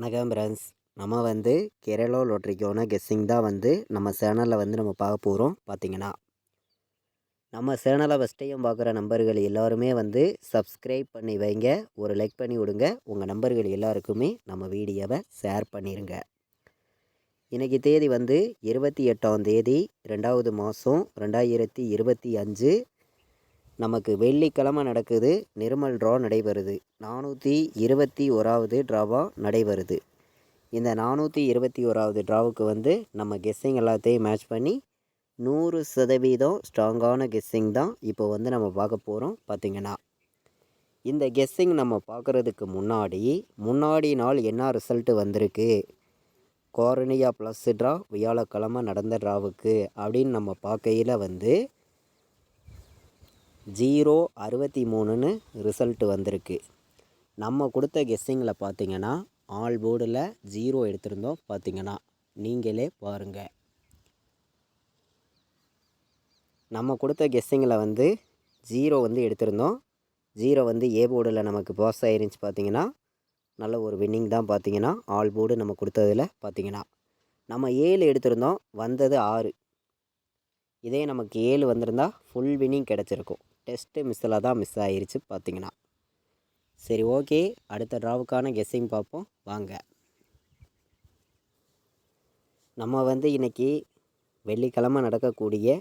வணக்கம் ஃப்ரெண்ட்ஸ். நம்ம கேரளா லாட்ரிக்கான கெஸ்ஸிங் தான் நம்ம சேனலில் நம்ம பார்க்க போகிறோம். பார்த்தீங்கன்னா நம்ம சேனலை ஃபஸ்ட் டைம் பார்க்குற நம்பர்கள் எல்லாருமே சப்ஸ்கிரைப் பண்ணி வைங்க. ஒரு லைக் பண்ணி விடுங்க. உங்கள் நம்பர்கள் எல்லாருக்குமே நம்ம வீடியோவை ஷேர் பண்ணிடுங்க. இன்றைக்கி தேதி 28ஆம் தேதி 2வது மாதம் 2025. நமக்கு வெள்ளிக்கிழமை நடக்குது. நிர்மல் ட்ரா நடைபெறுது. 421வது ட்ராவாக நடைபெறுது. இந்த 421வது ட்ராவுக்கு நம்ம கெஸ்ஸிங் எல்லாத்தையும் மேட்ச் பண்ணி 100% ஸ்ட்ராங்கான கெஸ்ஸிங் தான் இப்போ நம்ம பார்க்க போகிறோம். பார்த்திங்கன்னா இந்த கெஸ்ஸிங் நம்ம பார்க்குறதுக்கு முன்னாடி நாள் என்ன ரிசல்ட்டு வந்திருக்கு, கோரனியா ப்ளஸ் ட்ரா வியாழக்கிழமை நடந்த ட்ராவுக்கு அப்படின்னு நம்ம பார்க்கையில் 063ன்னு ரிசல்ட்டு வந்திருக்கு. நம்ம கொடுத்த கெஸ்ஸிங்கில் பார்த்திங்கன்னா ஆல் போர்டில் 0 எடுத்திருந்தோம். பார்த்திங்கன்னா நீங்களே பாருங்கள். நம்ம கொடுத்த கெஸ்ஸிங்கில் 0 எடுத்திருந்தோம். 0 ஏ போர்டில் நமக்கு பாஸ் ஆயிருந்துச்சு. பார்த்திங்கன்னா நல்ல ஒரு வின்னிங் தான். பார்த்திங்கன்னா ஆல் போர்டு நம்ம கொடுத்ததில் பார்த்திங்கன்னா நம்ம 7 எடுத்திருந்தோம், வந்தது 6. இதே நமக்கு 7 வந்திருந்தால் ஃபுல் வின்னிங் கிடச்சிருக்கும். டெஸ்ட்டு மிஸ்ஸில் தான் மிஸ் ஆகிருச்சு. பார்த்திங்கன்னா சரி, ஓகே, அடுத்த ட்ராவுக்கான கெஸ்ஸிங் பார்ப்போம் வாங்க. நம்ம இன்றைக்கி வெள்ளிக்கிழமை நடக்கக்கூடிய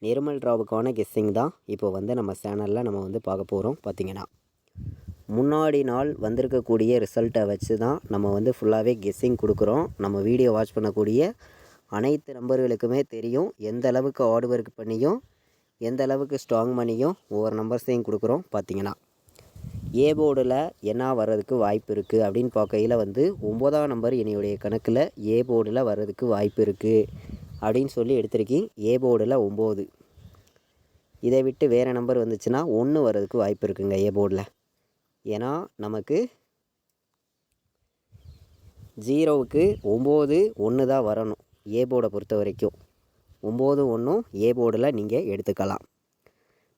நிர்மல் ட்ராவுக்கான கெஸ்ஸிங் தான் இப்போ நம்ம சேனலில் நம்ம பார்க்க போகிறோம். பார்த்திங்கன்னா முன்னாடி நாள் வந்திருக்கக்கூடிய ரிசல்ட்டை வச்சு தான் நம்ம ஃபுல்லாகவே கெஸ்ஸிங் கொடுக்குறோம். நம்ம வீடியோ வாட்ச் பண்ணக்கூடிய அனைத்து நம்பர்களுக்குமே தெரியும் எந்த அளவுக்கு ஹார்ட் ஒர்க் பண்ணியும் எந்த அளவுக்கு ஸ்ட்ராங் பண்ணியும் ஒவ்வொரு நம்பர்ஸையும் கொடுக்குறோம். பார்த்திங்கன்னா ஏ போர்டில் என்ன வர்றதுக்கு வாய்ப்பு இருக்குது அப்படின்னு பார்க்கையில் 9ஆம் நம்பர் என்னுடைய கணக்கில் ஏ போர்டில் வர்றதுக்கு வாய்ப்பு இருக்குது அப்படின்னு சொல்லி எடுத்திருக்கேன். ஏ போர்டில் 9. இதை விட்டு வேறு நம்பர் வந்துச்சுன்னா 1 வர்றதுக்கு வாய்ப்பு இருக்குங்க ஏ போர்டில். ஏன்னா நமக்கு 0க்கு 9 1 தான் வரணும். ஏ போர்டை பொறுத்த வரைக்கும் 9 1 ஏ போர்டில் நீங்கள் எடுத்துக்கலாம்.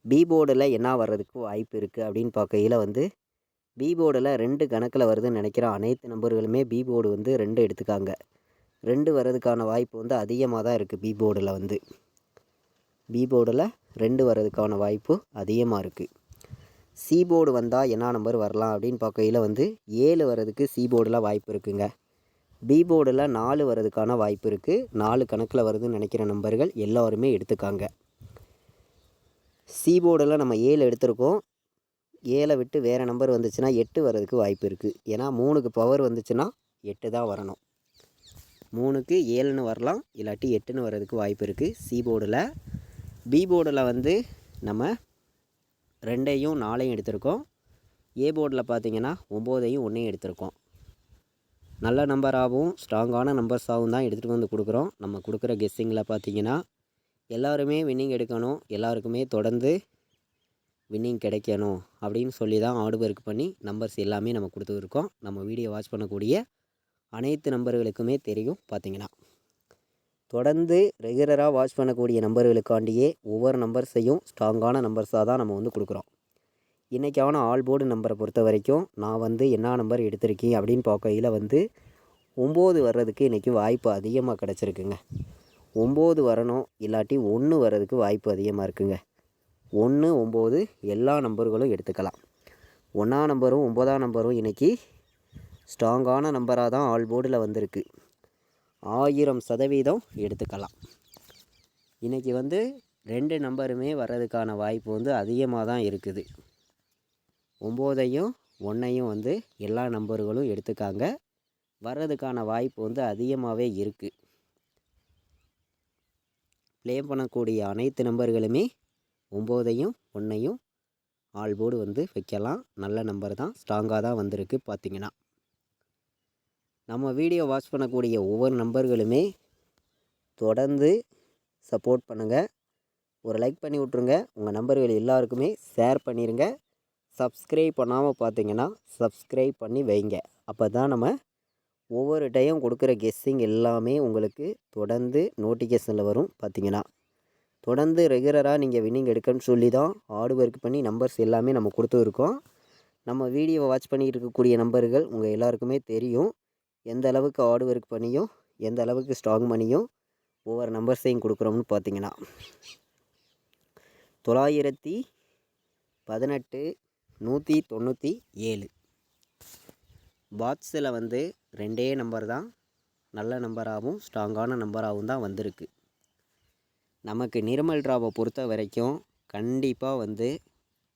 பி போர்டில் என்ன வர்றதுக்கு வாய்ப்பு இருக்குது அப்படின்னு பார்க்கையில் பி போர்டில் 2 கணக்கில் வருதுன்னு நினைக்கிற அனைத்து நம்பர்களுமே பி போர்டு 2 எடுத்துக்காங்க. 2 வர்றதுக்கான வாய்ப்பு அதிகமாக தான் இருக்குது. பி போர்டில் பி போர்டில் 2 வர்றதுக்கான வாய்ப்பு அதிகமாக இருக்குது. சி போர்டு வந்தால் என்ன நம்பர் வரலாம் அப்படின்னு பார்க்கையில் 7 வர்றதுக்கு சி போர்டில் வாய்ப்பு இருக்குங்க. பி போர்டில் 4 வர்றதுக்கான வாய்ப்பு இருக்குது. 4 கணக்கில் வருதுன்னு நினைக்கிற நம்பர்கள் எல்லோருமே எடுத்துக்காங்க. சி போர்டில் நம்ம 7 எடுத்திருக்கோம். 7 விட்டு வேறு நம்பர் வந்துச்சுன்னா 8 வர்றதுக்கு வாய்ப்பு இருக்குது. ஏன்னா 3க்கு பவர் வந்துச்சுன்னா 8 தான் வரணும். 3க்கு 7ன்னு வரலாம், இல்லாட்டி 8ன்னு வர்றதுக்கு வாய்ப்பு இருக்குது சி போர்டில். பி போர்டில் நம்ம 2ஐயும் 4ஐயும் எடுத்திருக்கோம். ஏ போர்டில் பார்த்திங்கன்னா 9ஐயும் 1ஐயும் எடுத்திருக்கோம். நல்ல நம்பராகவும் ஸ்ட்ராங்கான நம்பர்ஸாகவும் தான் எடுத்துகிட்டு கொடுக்குறோம். நம்ம கொடுக்குற கெஸ்ஸிங்கில் பார்த்திங்கன்னா எல்லாருமே வின்னிங் எடுக்கணும், எல்லாருக்குமே தொடர்ந்து வின்னிங் கிடைக்கணும் அப்படின்னு சொல்லி தான் ஹார்ட் ஒர்க் பண்ணி நம்பர்ஸ் எல்லாமே நம்ம கொடுத்துருக்கோம். நம்ம வீடியோ வாட்ச் பண்ணக்கூடிய அனைத்து நம்பர்களுக்குமே தெரியும். பார்த்திங்கன்னா தொடர்ந்து ரெகுலராக வாட்ச் பண்ணக்கூடிய நம்பர்களுக்காண்டியே ஒவ்வொரு நம்பர்ஸையும் ஸ்ட்ராங்கான நம்பர்ஸாக தான் நம்ம கொடுக்குறோம். இன்றைக்கான ஆல் போர்டு நம்பரை பொறுத்த வரைக்கும் நான் என்ன நம்பர் எடுத்திருக்கேன் அப்படின்னு பார்க்கையில் 9 வர்றதுக்கு இன்றைக்கி வாய்ப்பு அதிகமாக கிடச்சிருக்குங்க. 9 வரணும், இல்லாட்டி 1 வர்றதுக்கு வாய்ப்பு அதிகமாக இருக்குங்க. 1 9 எல்லா நம்பர்களும் எடுத்துக்கலாம். 1ஆம் நம்பரும் 9ஆம் நம்பரும் இன்றைக்கி ஸ்ட்ராங்கான நம்பராக தான் ஆல் போர்டில் வந்திருக்கு. 1000% எடுத்துக்கலாம். இன்றைக்கி 2 நம்பருமே வர்றதுக்கான வாய்ப்பு அதிகமாக தான் இருக்குது. 9ஐயும் 1ஐயும் எல்லா நம்பர்களும் எடுத்துக்காங்க. வர்றதுக்கான வாய்ப்பு அதிகமாகவே இருக்குது. ப்ளே பண்ணக்கூடிய அனைத்து நம்பர்களுமே 9ஐயும் 1ஐயும் ஆல் போர்டு வைக்கலாம். நல்ல நம்பர் தான், ஸ்ட்ராங்காக தான் வந்திருக்கு. பார்த்திங்கன்னா நம்ம வீடியோ வாட்ச் பண்ணக்கூடிய ஒவ்வொரு நம்பர்களுமே தொடர்ந்து சப்போர்ட் பண்ணுங்கள். ஒரு லைக் பண்ணி விட்ருங்க. உங்கள் நம்பர்கள் எல்லாருக்குமே ஷேர் பண்ணிடுங்க. சப்ஸ்கிரைப் பண்ணாமல் பார்த்தீங்கன்னா சப்ஸ்கிரைப் பண்ணி வைங்க. அப்போ தான் நம்ம ஒவ்வொரு டைம் கொடுக்குற கெஸ்ஸிங் எல்லாமே உங்களுக்கு தொடர்ந்து நோட்டிஃபிகேஷனில் வரும். பார்த்திங்கன்னா தொடர்ந்து ரெகுலராக நீங்கள் வின்னிங் எடுக்கணும்னு சொல்லி தான் ஹார்ட் ஒர்க் பண்ணி நம்பர்ஸ் எல்லாமே நம்ம கொடுத்துருக்கோம். நம்ம வீடியோவை வாட்ச் பண்ணிகிட்டு இருக்கக்கூடிய நம்பர்கள் உங்கள் எல்லாருக்குமே தெரியும் எந்த அளவுக்கு ஹார்ட் ஒர்க் பண்ணியும் எந்த அளவுக்கு ஸ்ட்ராங் பண்ணியும் ஒவ்வொரு நம்பர்ஸையும் கொடுக்குறோம்னு பார்த்தீங்கன்னா 918 197 பாக்ஸில் வந்து 2 நம்பர் தான் நல்ல நம்பராகவும் ஸ்ட்ராங்கான நம்பராகவும் தான் வந்திருக்கு. நமக்கு நிர்மல் டிராவை பொறுத்த வரைக்கும் கண்டிப்பாக வந்து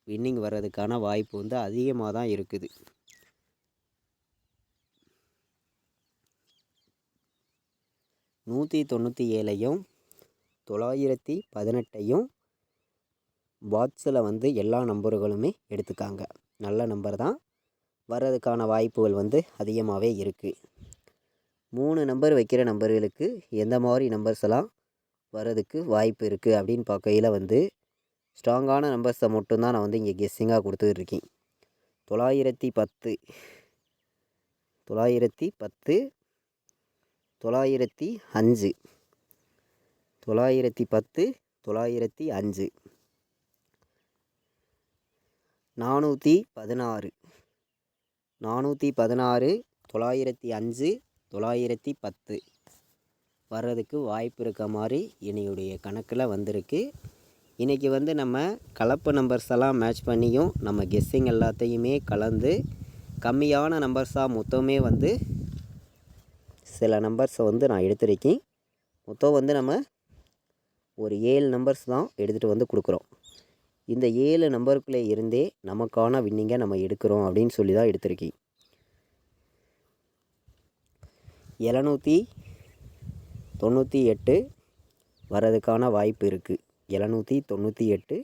வின்னிங் வர்றதுக்கான வாய்ப்பு வந்து அதிகமாக தான் இருக்குது. நூற்றி 97ஐயும் 918ஐயும் பாக்ஸில் வந்து எல்லா நம்பர்களுமே எடுத்துக்காங்க. நல்ல நம்பர் தான், வர்றதுக்கான வாய்ப்புகள் வந்து அதிகமாகவே இருக்குது. 3 நம்பர் வைக்கிற நம்பர்களுக்கு எந்த மாதிரி நம்பர்ஸ் எல்லாம் வர்றதுக்கு வாய்ப்பு இருக்குது அப்படின்னு பார்க்கையில் வந்து ஸ்ட்ராங்கான நம்பர்ஸை மட்டும்தான் நான் வந்து இங்கே கெஸ்ஸிங்காக கொடுத்துட்ருக்கேன். 910 910 905 910 905 416 416 905 910 வர்றதுக்கு வாய்ப்பு இருக்க மாதிரி என்னுடைய கணக்கில் வந்திருக்கு. இன்றைக்கி வந்து நம்ம கலப்பு நம்பர்ஸ் எல்லாம் மேட்ச் பண்ணியும் நம்ம கெஸ்ஸிங் எல்லாத்தையுமே கலந்து கம்மியான நம்பர்ஸாக மொத்தமே வந்து சில நம்பர்ஸை வந்து நான் எடுத்திருக்கேன். மொத்தம் வந்து நம்ம ஒரு 7 நம்பர்ஸ் தான் எடுத்துகிட்டு வந்து கொடுக்குறோம். இந்த 7 நம்பருக்குள்ளே இருந்தே நமக்கான வின்னிங்கை நம்ம எடுக்கிறோம் அப்படின்னு சொல்லி தான் எடுத்திருக்கேன். 798 வர்றதுக்கான வாய்ப்பு இருக்குது. 798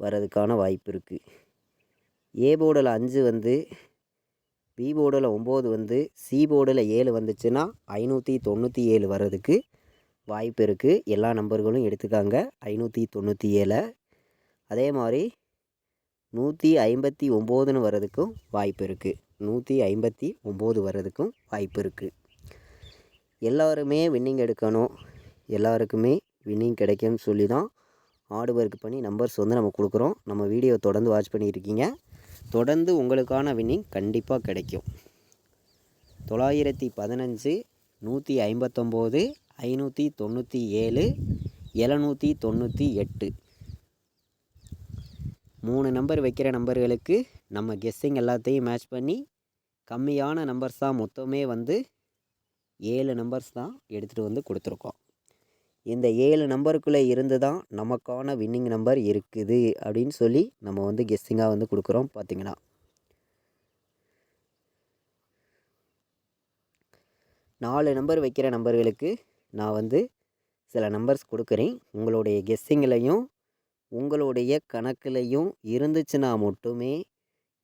வர்றதுக்கான வாய்ப்பு இருக்குது. ஏ போர்டில் 5 வந்து, பி போர்டில் 9 வந்து, சி போர்டில் 7 வந்துச்சுன்னா 597 வர்றதுக்கு வாய்ப்பு இருக்குது. எல்லா நம்பர்களும் எடுத்துக்காங்க 597. அதே மாதிரி 159ன்னு வர்றதுக்கும் வாய்ப்பு இருக்குது. 159 வர்றதுக்கும் வாய்ப்பு இருக்குது. எல்லாருமே வின்னிங் எடுக்கணும், எல்லாருக்குமே வின்னிங் கிடைக்கும்னு சொல்லி தான் ஹார்ட் ஒர்க் பண்ணி நம்பர்ஸ் வந்து நம்ம கொடுக்குறோம். நம்ம வீடியோ தொடர்ந்து வாட்ச் பண்ணியிருக்கீங்க. தொடர்ந்து உங்களுக்கான வின்னிங் கண்டிப்பாக கிடைக்கும். 915 159 597 798 3 நம்பர் வைக்கிற நம்பர்களுக்கு நம்ம கெஸ்ஸிங் எல்லாத்தையும் மேட்ச் பண்ணி கம்மியான நம்பர்ஸ் தான் மொத்தமே வந்து 7 நம்பர்ஸ் தான் எடுத்துகிட்டு வந்து கொடுத்துருக்கோம். இந்த 7 நம்பருக்குள்ளே இருந்து தான் நமக்கான வின்னிங் நம்பர் இருக்குது அப்படின்னு சொல்லி நம்ம வந்து கெஸ்ஸிங்காக வந்து கொடுக்குறோம். பார்த்திங்கன்னா 4 நம்பர் வைக்கிற நம்பர்களுக்கு நான் வந்து சில நம்பர்ஸ் கொடுக்குறேன். உங்களுடைய கெஸ்ஸிங்லையும் உங்களுடைய கணக்குலையும் இருந்துச்சுன்னா மட்டுமே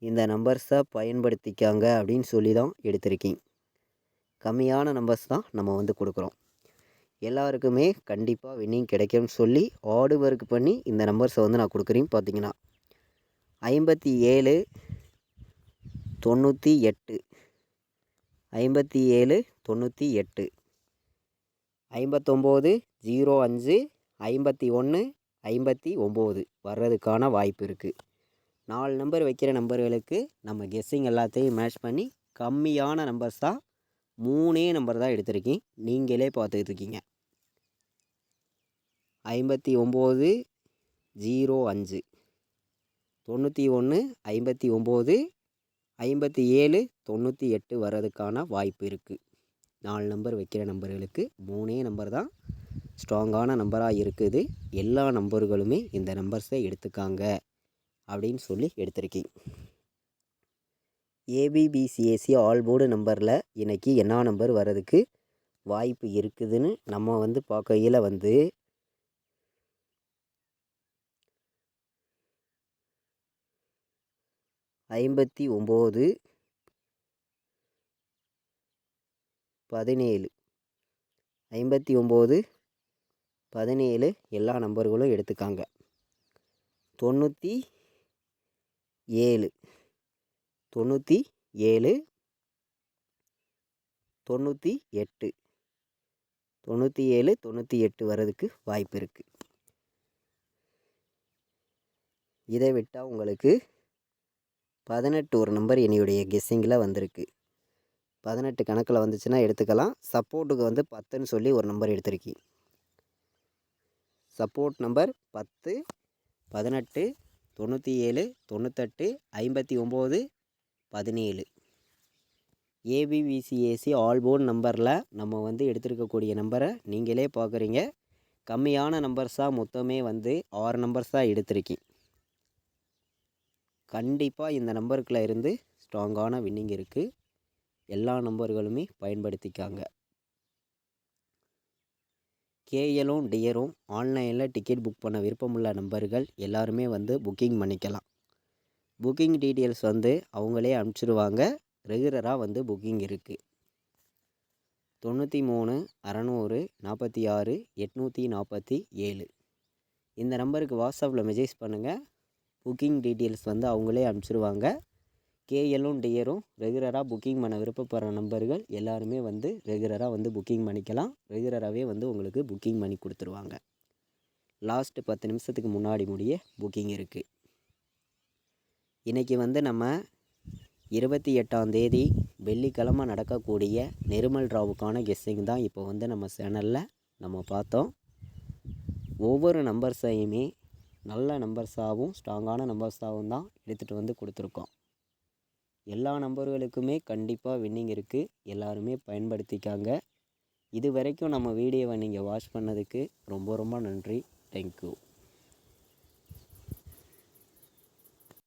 இந்த நம்பர்ஸை பயன்படுத்திக்காங்க அப்படின்னு சொல்லி தான் எடுத்திருக்கேன். கம்மியான நம்பர்ஸ் தான் நம்ம வந்து கொடுக்குறோம். எல்லாருக்குமே கண்டிப்பாக வின்னிங் கிடைக்கும்னு சொல்லி ஹார்டு ஒர்க் பண்ணி இந்த நம்பர்ஸை வந்து நான் கொடுக்குறேன். பார்த்திங்கன்னா 57 98 57 98 59 05 51 59 வர்றதுக்கான வாய்ப்பு இருக்குது. 4 நம்பர் வைக்கிற நம்பர்களுக்கு நம்ம கெஸ்ஸிங் எல்லாத்தையும் மேட்ச் பண்ணி கம்மியான நம்பர்ஸ் தான் 3 நம்பர் தான் எடுத்திருக்கேன். நீங்களே பார்த்துக்கிட்டு இருக்கீங்க. 59 05 91 59 57 98 வர்றதுக்கான வாய்ப்பு இருக்குது. 4 நம்பர் வைக்கிற நம்பர்களுக்கு 3 நம்பர் தான் ஸ்ட்ராங்கான நம்பராக இருக்குது. எல்லா நம்பர்களுமே இந்த நம்பர்ஸை எடுத்துக்காங்க அப்படின்னு சொல்லி எடுத்திருக்கேன். ஏபிபிசிஎஸ்சி ஆல் போர்டு நம்பரில் இன்றைக்கி என்ன நம்பர் வர்றதுக்கு வாய்ப்பு இருக்குதுன்னு நம்ம வந்து பார்க்கையில் வந்து 59 17 59 17 எல்லா நம்பர்களும் எடுத்துக்காங்க. 97 97 98 97 98 வர்றதுக்கு வாய்ப்பு இருக்குது. இதை விட்டால் உங்களுக்கு 18 ஒரு நம்பர் என்னுடைய கெஸ்ஸிங்கில் வந்திருக்கு. 18 கணக்கில் வந்துச்சுன்னா எடுத்துக்கலாம். சப்போர்ட்டுக்கு வந்து 10ன்னு சொல்லி ஒரு நம்பர் எடுத்திருக்கீங்க. Support number 10 18 97 98 59 17. ஏபிபிசிஏசி ஆல் போர்ட் நம்பரில் நம்ம வந்து எடுத்திருக்கக்கூடிய நம்பரை நீங்களே பார்க்குறீங்க. கம்மியான நம்பர்ஸாக மொத்தமே வந்து 6 நம்பர்ஸ் தான் எடுத்திருக்கேன். கண்டிப்பாக இந்த நம்பருக்குள்ள இருந்து ஸ்ட்ராங்கான வின்னிங் இருக்குது. எல்லா நம்பர்களுமே பயன்படுத்திக்காங்க. கேஎலும் டியரும் ஆன்லைனில் டிக்கெட் புக் பண்ண விருப்பமுள்ள நம்பர்கள் எல்லாருமே வந்து புக்கிங் பண்ணிக்கலாம். புக்கிங் டீட்டெயில்ஸ் வந்து அவங்களே அனுப்பிச்சிடுவாங்க. ரெகுலராக வந்து புக்கிங் இருக்குது. 93 600 46 847 இந்த நம்பருக்கு வாட்ஸ்அப்பில் மெசேஜ் பண்ணுங்கள். புக்கிங் டீட்டெயில்ஸ் வந்து அவங்களே அனுப்பிச்சிடுவாங்க. கேஎலும் டியரும் ரெகுலராக புக்கிங் பண்ண விருப்பப்படுற நம்பர்கள் எல்லாருமே வந்து ரெகுலராக வந்து புக்கிங் பண்ணிக்கலாம். ரெகுலராகவே வந்து உங்களுக்கு புக்கிங் பண்ணி கொடுத்துருவாங்க. லாஸ்ட்டு 10 நிமிஷத்துக்கு முன்னாடி முடிய புக்கிங் இருக்குது. இன்றைக்கி வந்து நம்ம 28ஆம் தேதி வெள்ளிக்கிழமை நடக்கக்கூடிய நெருமல் டிராவுக்கான கெஸ்ஸிங் தான் இப்போ வந்து நம்ம சேனலில் நம்ம பார்த்தோம். ஒவ்வொரு நம்பர்ஸையுமே நல்ல நம்பர்ஸாகவும் ஸ்ட்ராங்கான நம்பர்ஸாகவும் தான் எடுத்துகிட்டு வந்து கொடுத்துருக்கோம். எல்லா நம்பர்களுக்குமே கண்டிப்பாக வின்னிங் இருக்குது. எல்லாருமே பயன்படுத்திக்காங்க. இது வரைக்கும் நம்ம வீடியோவை நீங்கள் வாட்ச் பண்ணதுக்கு ரொம்ப ரொம்ப நன்றி. தேங்க்யூ.